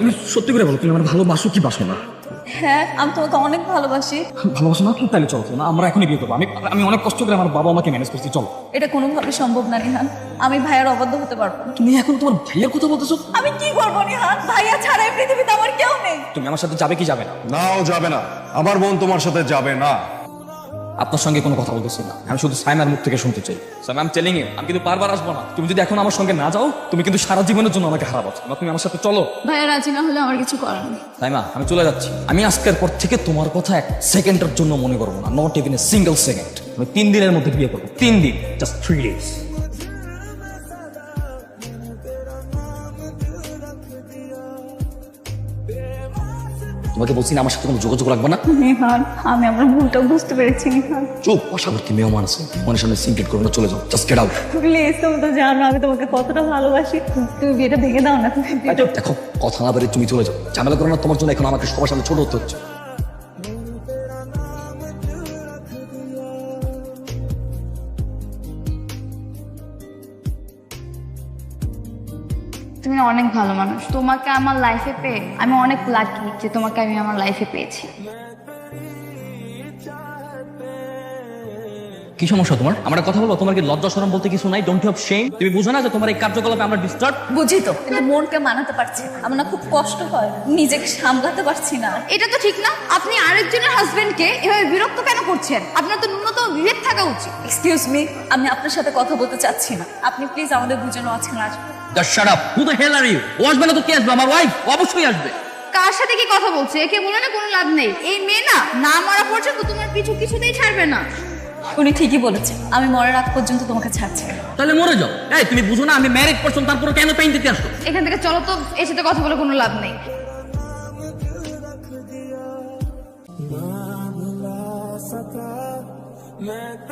তুমি সত্যি করে বলো, তুমি আমার ভালোবাসো কি বাসো না? হ্যাঁ, আমি তোমাকে অনেক ভালোবাসি। ভালোবাসো না? তাহলে চলো না, আমরা এখনই বিয়ে করবো। আমি অনেক কষ্ট করে আমার বাবা আমাকে ম্যানেজ করছি, চলো। এটা কোনোভাবে সম্ভব না নিহান, আমি ভাইয়ার অবাধ্য হতে পারবো না। তুমি এখন তোমার ভাইয়ের কথা বলতেছো? আমি কি করবো নিহান, ভাইয়া ছাড়া এই পৃথিবীতে আমার কেউ নেই। তুমি আমার সাথে যাবে কি যাবে না? নাও যাবে না, আমার বোন তোমার সাথে যাবে না। আপনার সঙ্গে কোনো কথা বলতেছি না, আমি শুধু সাইমার মুখ থেকে শুনতে চাই। সাইমা, আমি টেলিং ইউ, আমি কিন্তু বারবার আসবো না। তুমি যদি এখন আমার সঙ্গে না যাও, তুমি কিন্তু সারা জীবনের জন্য আমাকে হারাবো। তুমি আমার সাথে চলো। ভাইয়া রাজি না হলে আমার কিছু করার নেই। সাইমা, আমি চলে যাচ্ছি। আমি আজকের পর থেকে তোমার কথা এক সেকেন্ডের জন্য মনে করবো না, not even a single second. আমি 3 দিনের মধ্যে বিয়ে করবো, 3 দিন, জাস্ট 3 days। তোমাকে বলছি না আমার সাথে কোনো যোগাযোগ রাখবো না। নিহান, আমি আমার ভুলটা বুঝতে পেরেছি নিহান। চুপ, পাশাপাশি মেহমান আছে, মেহমানের সামনে সিনক্রেট করবে না, চলে যাও, জাস্ট গেট আউট। প্লিজ, তুমি তো জানো আমি তোমাকে কতটা ভালোবাসি। তুমি বিয়েটা ভেঙে দাও না। দেখো, কথা না বেরিয়ে তুমি চলে যাও, ঝামেলা করো না। তোমার জন্য এখন আমাকে সবার সামনে ছোট হতে হচ্ছে। তুমি অনেক ভালো মানুষ, তোমাকে আমার লাইফে পেয়ে আমি অনেক লাকি যে তোমাকে আমি আমার লাইফে পেয়েছি। কি সমস্যা তোমার? আমার কথা বলো, তোমার কি লজ্জা শরম বলতে কিছু নাই? Don't have shame? তুমি বুঝো না যে তোমার এই কার্যকলাপে আমরা ডিস্টার্ব? বুঝি তো, কিন্তু মনকে মানাতে পারছি না। আমার না খুব কষ্ট হয়, নিজেকে সামলাতে পারছি না। এটা তো ঠিক না, আপনি আরেকজনের হাজবেন্ডকে এভাবে বিরক্ত কেন করছেন? আপনার তো ন্যূনতম বিবেক থাকা উচিত। এক্সকিউজ মি, আমি আপনার সাথে কথা বলতে চাচ্ছি না। আপনি প্লিজ আমাদের দুজনের মাঝখানে আসবেন। Just shut up. Who the hell are you? ও আসবে না তো কে আসবে? আমার ওয়াইফ অবশ্যই আসবে। কার সাথে কি কথা বলছে? একে বলে না কোনো লাভ নেই। এই মেয়ে না মারা পর্যন্ত তোমার পিছু কিছুতেই ছাড়বে না। উনি ঠিকই বলেছেন, আমি মরার আগ পর্যন্ত তোমাকে ছাড়ছি না। তাহলে মরে যাও। এই তুমি বুঝো না আমি ম্যারিড পারসন, তারপরে কেন পেইন দিতে আসছো? এখান থেকে চলো তো, এর সাথে কথা বলে কোনো লাভ নেই।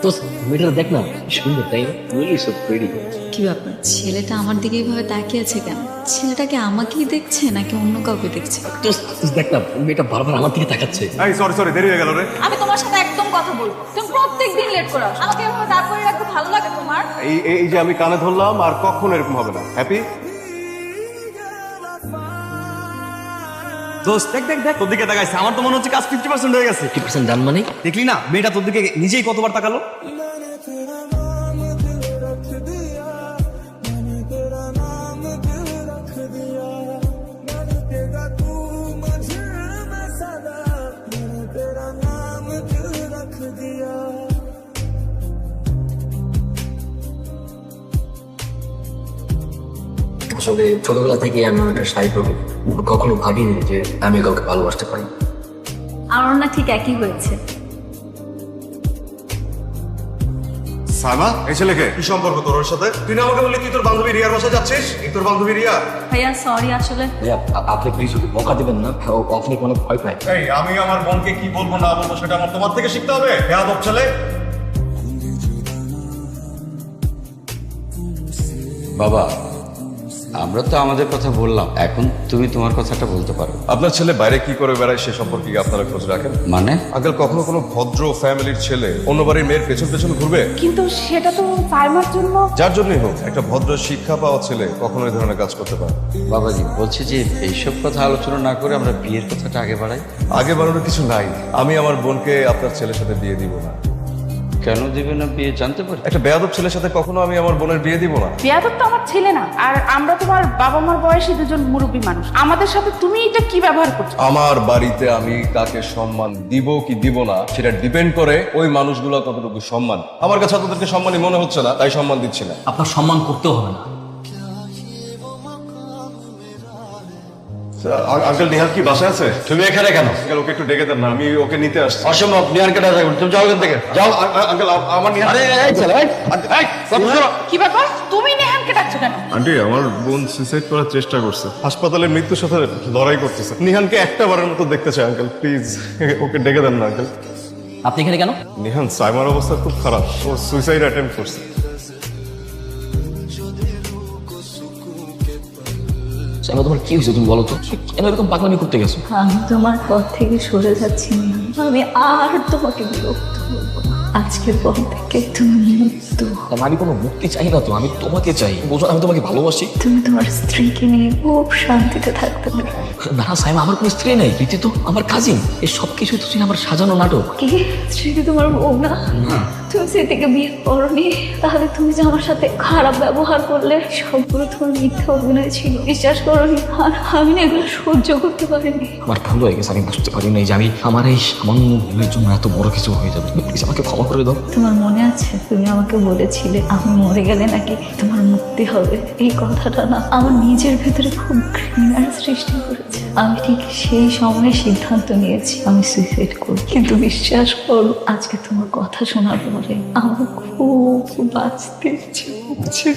তো মেয়েটা দেখ না, সুন্দর তাই না? Really so pretty. কি ব্যাপার, ছেলেটা আমার দিকে এইভাবে তাকিয়ে আছে কেন? ছেলেটাকে আমাকেই দেখছে নাকি অন্য কাউকে দেখছে? তো দেখ না, মেয়েটা বারবার আমার দিকে তাকাচ্ছে। এই সরি দেরি হয়ে গেল রে। আমি তোমার সাথে একদম কথা বলবো। তুমি প্রত্যেকদিন লেট করে আসো। আমাকে এভাবে দাঁড় করে রাখতে ভালো লাগে তোমার? এই যে আমি কানে ধরলাম, আর কখনো এরকম হবে না। হ্যাপি? দোস্ত দেখ তোর দিকে তাকাইছে, আমার তো মনে হচ্ছে কাজ 50% হয়ে গেছে। 50% ডান মানে? দেখলি না মেয়েটা তোর দিকে নিজেই কতবার তাকালো। আসলে ছোটবেলা থেকে আমি একটা শাড়ি পরবো, কখনো ভাবিনি যে আমি কাউকে ভালোবাসতে পারি। আমার না ঠিক একই হয়েছে। সাইমা, এই ছেলেকে কি সম্পর্ক তোর ওর সাথে? তুই না আমাকে বললি তুই তোর বান্ধবী রিয়ার বাসায় যাচ্ছিস? এই তোর বান্ধবী রিয়া? ভাইয়া সরি, আসলে আপনি প্লিজ ওকে বকা দিবেন না, আপনি কোনো ভয় পায়। এই আমি আমার বোনকে কি বলবো না বলবো সেটা আমার তোমার থেকে শিখতে হবে। বেয়াদব ছেলে। বাবা, আমরা তো আমাদের কথা বললাম, এখন তুমি তোমার কথাটা বলতে পারো। আপনার ছেলে বাইরে কি করে বেড়ায় সে সম্পর্কে কি আপনারা খোঁজ রাখেন? মানে আঙ্কেল, কখনো কোনো ভদ্র ফ্যামিলির ছেলে অন্য বাড়ির মেয়ের পেছন পেছন ঘুরবে? কিন্তু সেটা তো সাইমার জন্য। যার জন্যই হোক, একটা ভদ্র শিক্ষা পাওয়া ছেলে কখনো এই ধরনের কাজ করতে পারে। বাবাজি বলছি যে এইসব কথা আলোচনা না করে আমরা বিয়ের কথাটা আগে বাড়াই। আগে বাড়ানোর কিছু নাই। আমি আমার বোনকে আপনার ছেলের সাথে বিয়ে দিব না। কেন দিবে না বিয়ে জানতে পারি? একটা বেয়াদব ছেলের সাথে কখনো আমি আমার বোনের বিয়ে দিব না। বেয়াদব তো আমার ছেলে না, আর আমরা তোমার বাবা মার বয়সী দুজন মুরব্বী মানুষ। আমাদের সাথে তুমি এটা কি ব্যবহার করছো? আমার বাড়িতে আমি কাকে সম্মান দিব কি দিব না সেটা ডিপেন্ড করে ওই মানুষগুলো কতটুকু সম্মান। আমার কাছে তাদেরকে সম্মানই মনে হচ্ছে না, তাই সম্মান দিচ্ছি না। আপনার সম্মান করতেও হবে না। আঙ্কেল, নিহাল কি বাসায় আছে? তুমি এখানে কেন? আঙ্কেল, ওকে একটু ডেকে দেন না, আমি ওকে নিতে আসছি। অসম্ভব, নিহানকে ডাকা যাবে না। তুমি যাও এখান থেকে, যাও। আঙ্কেল, আমার নিহাল। কি ব্যাপার, তুমি নেহানকে ডাকছো কেন? আন্টি, আমার বোন সুইসাইড করার চেষ্টা করছে, হাসপাতালে মৃত্যুর সাথে লড়াই করতেছে। নিহানকে একটা বারের মতো দেখতে চাই আঙ্কেল, প্লিজ ওকে ডেকে দেন না আঙ্কেল। আপনি এখানে কেন? নিহান, সাইমার অবস্থা খুব খারাপ, ও সুইসাইড অ্যাটেম্প্ট করছে। সাইমা, তোমার কি হয়েছে তুমি বলো তো? কেন এরকম পাগলামি করতে গেছো? আমি তোমার পথ থেকে সরে যাচ্ছি নিহান। আমি আর তোমাকে বিরক্ত করবো না। আজকের পর থেকে তুমি মুক্ত। আমি কোনো মুক্তি চাই না তো, আমি তোমাকে চাই। বোঝো, আমি তোমাকে ভালোবাসি। তুমি তোমার স্ত্রীকে নিয়ে খুব শান্তিতে থাকতে পারো। না সাইমা, আমার কোনো স্ত্রী নেই, প্রীতি তো আমার কাজিন। এই সব কিছুই তো আমার সাজানো নাটক। কি স্ত্রী তোমার বউ না? তুমি স্মৃতিকে বিয়ে করনি, তাহলে তুমি যে আমার সাথে খারাপ ব্যবহার করলে সবগুলো তোমার মিথ্যা অভিনয় ছিল, বিশ্বাস করনি। আর আমি না এগুলো সহ্য করতে পারিনি। আমার ভুল হয়ে গেছে, আমি বুঝতে পারিনি যে আমি আমার এই সামান্য ভুলের জন্য এত বড় কিছু হয়ে যাবে। প্লিজ আমাকে ক্ষমা করে দাও। তোমার মনে আছে তুমি আমাকে বলেছিলে আমি মরে গেলে নাকি তোমার মুক্তি হবে? এই কথাটা না আমার নিজের ভেতরে খুব ঘৃণার সৃষ্টি করেছে। আমি ঠিক সেই সময় সিদ্ধান্ত নিয়েছি আমি সুইসাইড করব। কিন্তু বিশ্বাস করো, আজকে তোমার কথা শোনার পরে আমার খুব বাঁচতে ইচ্ছে করছে।